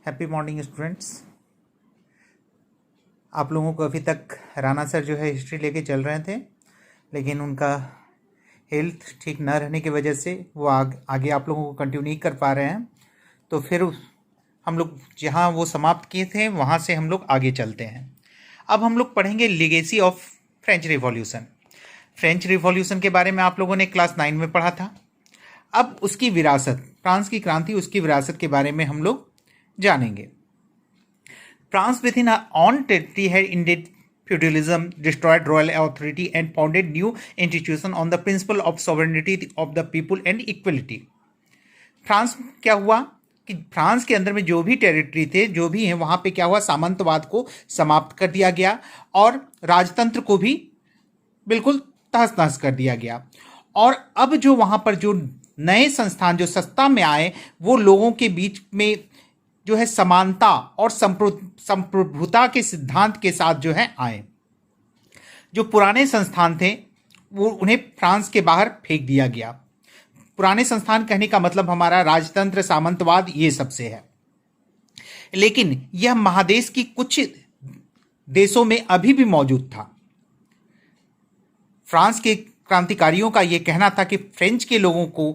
Happy morning students. आप लोगों को अभी तक राणा सर जो है हिस्ट्री लेके चल रहे थे, लेकिन उनका हेल्थ ठीक ना रहने की वजह से वो आगे आप लोगों को कंटिन्यू नहीं कर पा रहे हैं। तो फिर हम लोग जहाँ वो समाप्त किए थे वहाँ से हम लोग आगे चलते हैं। अब हम लोग पढ़ेंगे legacy of French revolution. French revolution के बारे में आप लोगों ने क्लास 9 में पढ़ा था। अब उसकी विरासत, फ्रांस की क्रांति, उसकी विरासत के बारे में हम लोग जानेंगे। France within her own territory had ended feudalism, destroyed royal authority and founded new institutions on the principle of sovereignty of the people and equality. France क्या हुआ कि फ्रांस के अंदर में जो भी टेरिटरी थे, जो भी हैं, वहाँ पे क्या हुआ, सामंतवाद को समाप्त कर दिया गया और राजतंत्र को भी बिल्कुल तहस नहस कर दिया गया। और अब जो वहाँ पर जो नए संस्थान जो सत्ता में आए, वो लोगों के बीच में जो है समानता और संप्रभुता के सिद्धांत के साथ जो है आए। जो पुराने संस्थान थे वो उन्हें फ्रांस के बाहर फेंक दिया गया। पुराने संस्थान कहने का मतलब हमारा राजतंत्र, सामंतवाद, ये सबसे है। लेकिन यह महादेश की कुछ देशों में अभी भी मौजूद था। फ्रांस के क्रांतिकारियों का यह कहना था कि फ्रेंच के लोगों को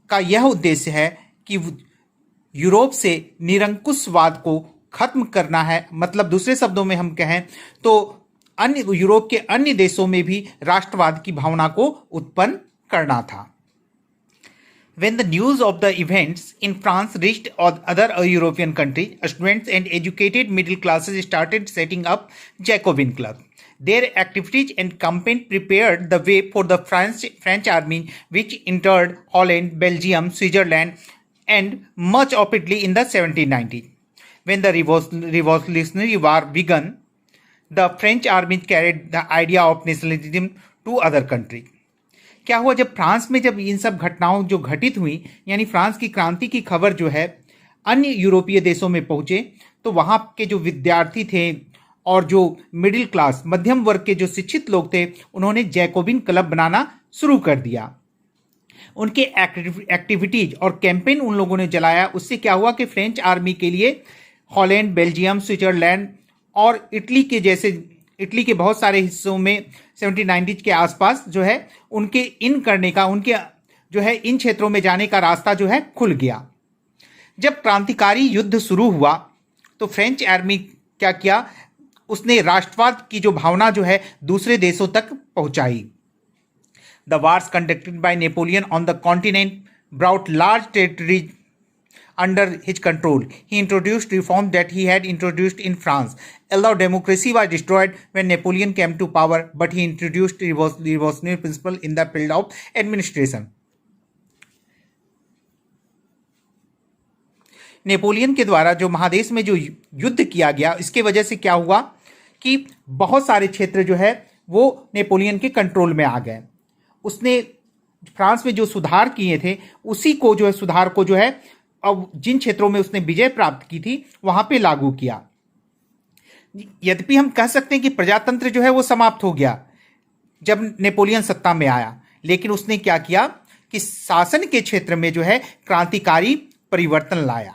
का यह उद्देश्य है कि यूरोप से निरंकुशवाद को खत्म करना है। मतलब दूसरे शब्दों में हम कहें तो अन्य यूरोप के अन्य देशों में भी राष्ट्रवाद की भावना को उत्पन्न करना था। When the news of the events in France reached other European countries, students and educated middle classes started setting up Jacobin club. Their activities and campaign prepared the way for the French army, which entered Holland, Belgium, Switzerland, and much of Italy in the 1790s. When the Revolutionary War began, the French army carried the idea of nationalism to other countries. क्या हुआ, जब France में जब इन सब घटनाओं जो घटित हुई, यानी फ्रांस की क्रांति की खबर जो है अन्य यूरोपीय देशों में पहुंचे, तो वहां के जो विद्यार्थी थे और जो मिडिल क्लास, मध्यम वर्ग के जो शिक्षित लोग थे, उन्होंने जैकोबिन क्लब बनाना शुरू कर दिया। उनके एक्टिविटीज और कैंपेन उन लोगों ने चलाया। उससे क्या हुआ कि फ्रेंच आर्मी के लिए हॉलैंड, बेल्जियम, स्विट्जरलैंड और इटली के बहुत सारे हिस्सों में 1790 के आसपास जो है उनके जो है इन क्षेत्रों में जाने का रास्ता जो है खुल गया। जब क्रांतिकारी युद्ध शुरू हुआ तो फ्रेंच आर्मी क्या किया, उसने राष्ट्रवाद की जो भावना जो है दूसरे देशों तक पहुंचाई। The wars conducted by Napoleon on the continent brought large territories under his control. He introduced reforms that he had introduced in France. Although democracy was destroyed when Napoleon came to power, but he introduced revolutionary principles in the field of administration. Napoleon के द्वारा जो महादेश में जो युद्ध किया गया, इसके वजह से क्या हुआ कि बहुत सारे क्षेत्र जो है वो नेपोलियन के कंट्रोल में आ गए। उसने फ्रांस में जो सुधार किए थे, उसी को जो है सुधार को जो है अब जिन क्षेत्रों में उसने विजय प्राप्त की थी वहां पे लागू किया। यद्यपि हम कह सकते हैं कि प्रजातंत्र जो है वो समाप्त हो गया जब नेपोलियन सत्ता में आया, लेकिन उसने क्या किया कि शासन के क्षेत्र में जो है क्रांतिकारी परिवर्तन लाया।